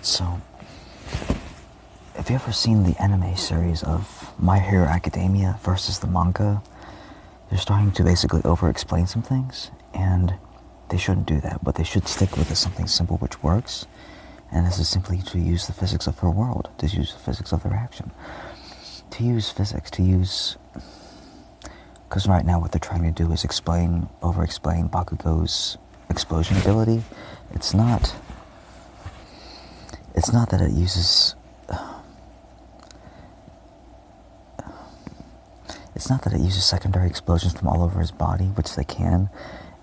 So, have you ever seen the anime series of My Hero Academia versus the manga? They're starting to basically over-explain some things, and they shouldn't do that, but they should stick with something simple which works, and this is simply to use the physics of her world, to use the physics of their action, to use physics, because right now what they're trying to do is over-explain Bakugo's explosion ability. It's not that it uses... It's not that it uses secondary explosions from all over his body, which they can.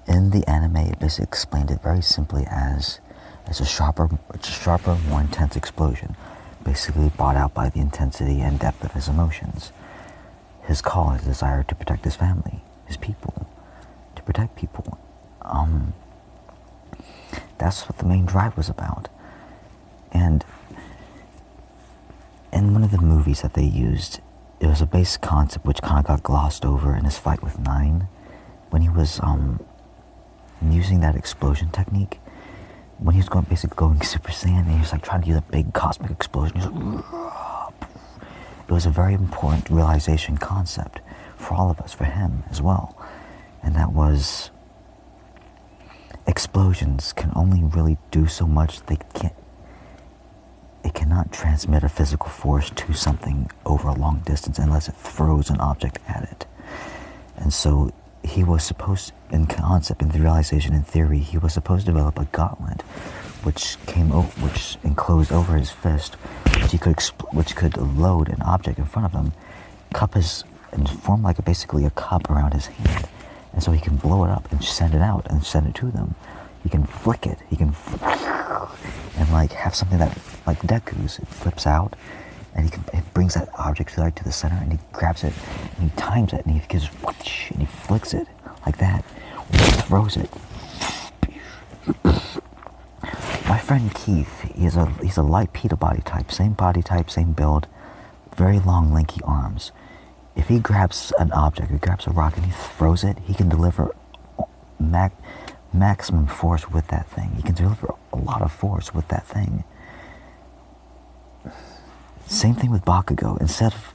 In the anime, it basically explained it very simply as a sharper, more intense explosion, basically brought out by the intensity and depth of his emotions. His call, his desire to protect his family, his people, to protect people. That's what the main drive was about. And in one of the movies that they used, it was a base concept which kind of got glossed over in his fight with Nine, when he was using that explosion technique. When he was basically going Super Saiyan, and he was like trying to do the big cosmic explosion. It was a very important realization concept for all of us, for him as well, and that was explosions can only really do so much. It cannot transmit a physical force to something over a long distance unless it throws an object at it. And so he was supposed, in concept, in the realization, in theory, he was supposed to develop a gauntlet which enclosed over his fist, which could load an object in front of him, and form like basically a cup around his hand. And so he can blow it up and send it out and send it to them. He can flick it. He can and like have something that, like Deku's, it flips out, and it brings that object to the center, and he grabs it, and he times it, and he gives whoosh, and he flicks it like that, throws it. My friend Keith, he's a light pita body type, same build, very long, lanky arms. If he grabs an object, he grabs a rock and he throws it, he can deliver maximum force with that thing. He can deliver a lot of force with that thing. Same thing with Bakugo. Instead of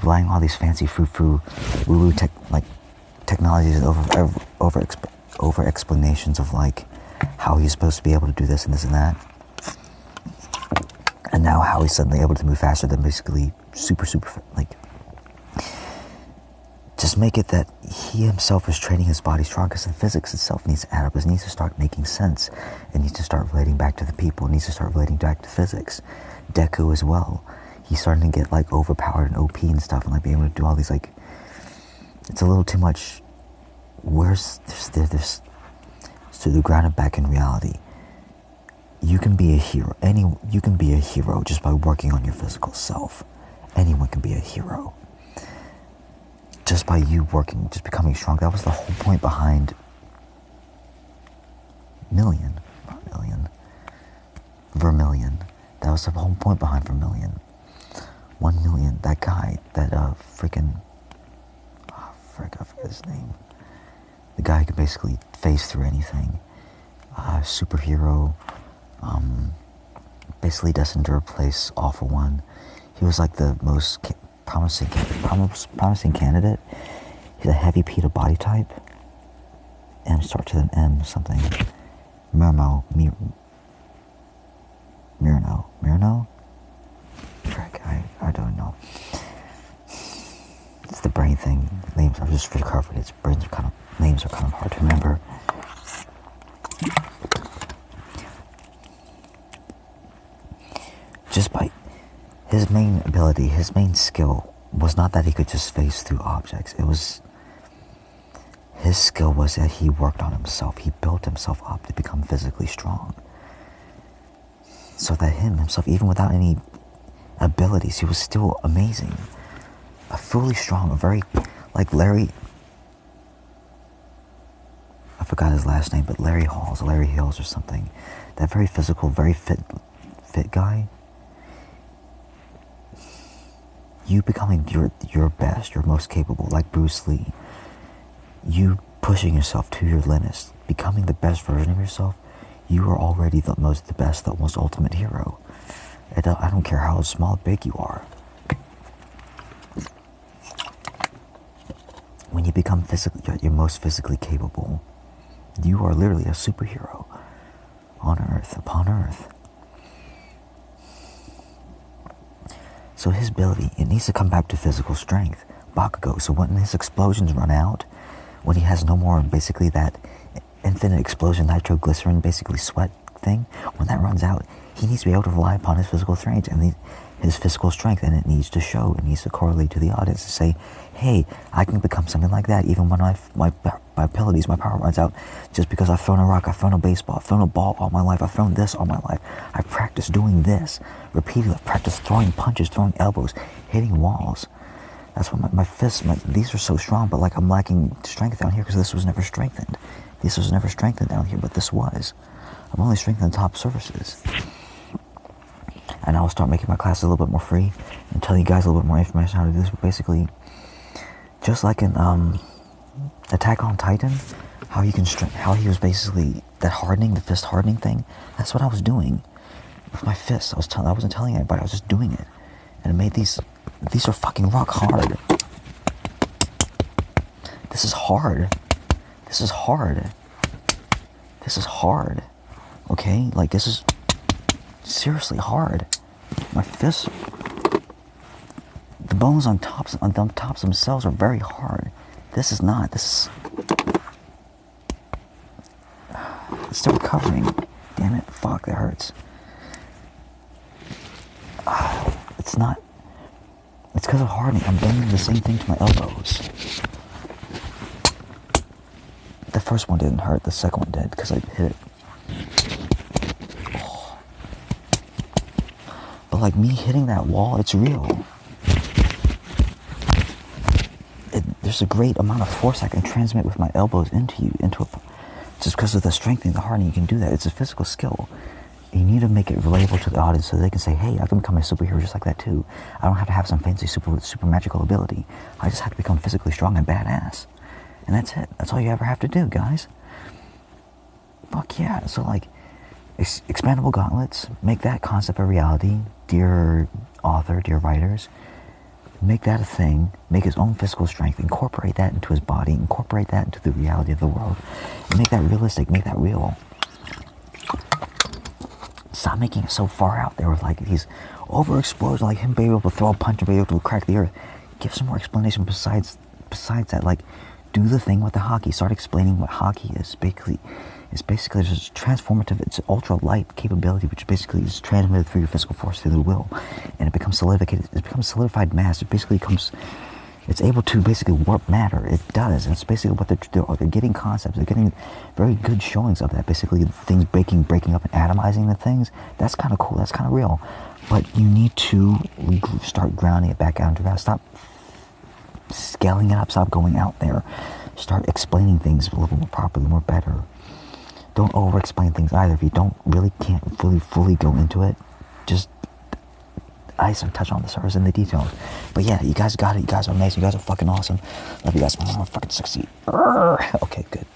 relying on all these fancy frou-frou, woo-woo technologies and over explanations of like how he's supposed to be able to do this and this and that, and now how he's suddenly able to move faster than basically super like. Just make it that he himself is training his body strong, because the physics itself needs to add up. It needs to start making sense. It needs to start relating back to the people. It needs to start relating back to physics. Deku as well. He's starting to get like overpowered and OP and stuff, and like being able to do all these like. It's a little too much. Where's this? So they're grounded back in reality. You can be a hero. You can be a hero just by working on your physical self. Anyone can be a hero. Just by you working, just becoming strong. That was the whole point behind Vermilion. That was the whole point behind Vermilion. 1 million, that guy, that I forget his name. The guy who can basically phase through anything. Superhero, basically destined to replace All For One. He was like the most promising candidate. He's a heavy pita body type. M starts with an M something. Mirno. Frick, I don't know. It's the brain thing. Names are just recovered. Names are kind of hard to remember. Just by his main ability, his main skill was not that he could just phase through objects. His skill was that he worked on himself. He built himself up to become physically strong. So that himself, even without any abilities, he was still amazing. A fully strong, a very, like Larry, I forgot his last name, but Larry Hills or something. That very physical, very fit guy. You becoming your best, your most capable, like Bruce Lee. You pushing yourself to your limits, becoming the best version of yourself. You are already the best, the most ultimate hero. I don't care how small or big you are. When you become your most physically capable, you are literally a superhero on Earth, upon Earth. So his ability, it needs to come back to physical strength. Bakugo, so when his explosions run out, when he has no more basically that infinite explosion nitroglycerin basically sweat thing, when that runs out, he needs to be able to rely upon his physical strength and his physical strength, and it needs to show, it needs to correlate to the audience to say, hey, I can become something like that even when my abilities, my power runs out, just because I've thrown a rock, I've thrown a baseball, I've thrown a ball all my life, I've thrown this all my life, I've practiced doing this repeatedly, I've practiced throwing punches, throwing elbows, hitting walls. That's why my fists, these are so strong, but like I'm lacking strength down here because this was never strengthened. This was never strengthened down here, but this was. I'm only strengthening the top surfaces. And I'll start making my classes a little bit more free and tell you guys a little bit more information on how to do this. But basically, just like in Attack on Titan, how he was basically that hardening, the fist hardening thing. That's what I was doing with my fists. I wasn't telling anybody. I was just doing it, and it made these are fucking rock hard. This is hard. This is hard. This is hard. Okay, like this is seriously hard. My fists, the bones on the tops themselves are very hard. This is not. This is. It's still recovering. Damn it! Fuck, that hurts. It's not. It's because of hardening. I'm bending the same thing to my elbows. The first one didn't hurt. The second one did because I hit it. Oh. But like me hitting that wall, it's real. There's a great amount of force I can transmit with my elbows into you, just because of the strength and the hardening. You can do that. It's a physical skill. You need to make it relatable to the audience so they can say, hey, I can become a superhero just like that too. I don't have to have some fancy super magical ability. I just have to become physically strong and badass. And that's it. That's all you ever have to do, guys. Fuck yeah. So like, expandable gauntlets, make that concept a reality. Dear author, dear writers, make that a thing. Make his own physical strength. Incorporate that into his body. Incorporate that into the reality of the world. And make that realistic. Make that real. Stop making it so far out there with like these overexplosions, like him being able to throw a punch and being able to crack the earth. Give some more explanation besides that. Like, do the thing with the hockey. Start explaining what hockey is. It's basically just transformative. It's ultra light capability, which basically is transmitted through your physical force through the will, and it becomes solidified. It becomes solidified mass. It basically comes. It's able to basically warp matter. It does. And it's basically what they're getting concepts. They're getting very good showings of that. Basically, things breaking up and atomizing the things. That's kind of cool. That's kind of real. But you need to start grounding it back out into that. Stop scaling it up. Stop going out there. Start explaining things a little more properly, more better. Don't over-explain things either. If you can't fully go into it, just touch on the surface and the details. But yeah, you guys got it. You guys are amazing. You guys are fucking awesome. Love you guys. Oh, fucking succeed. Okay, good.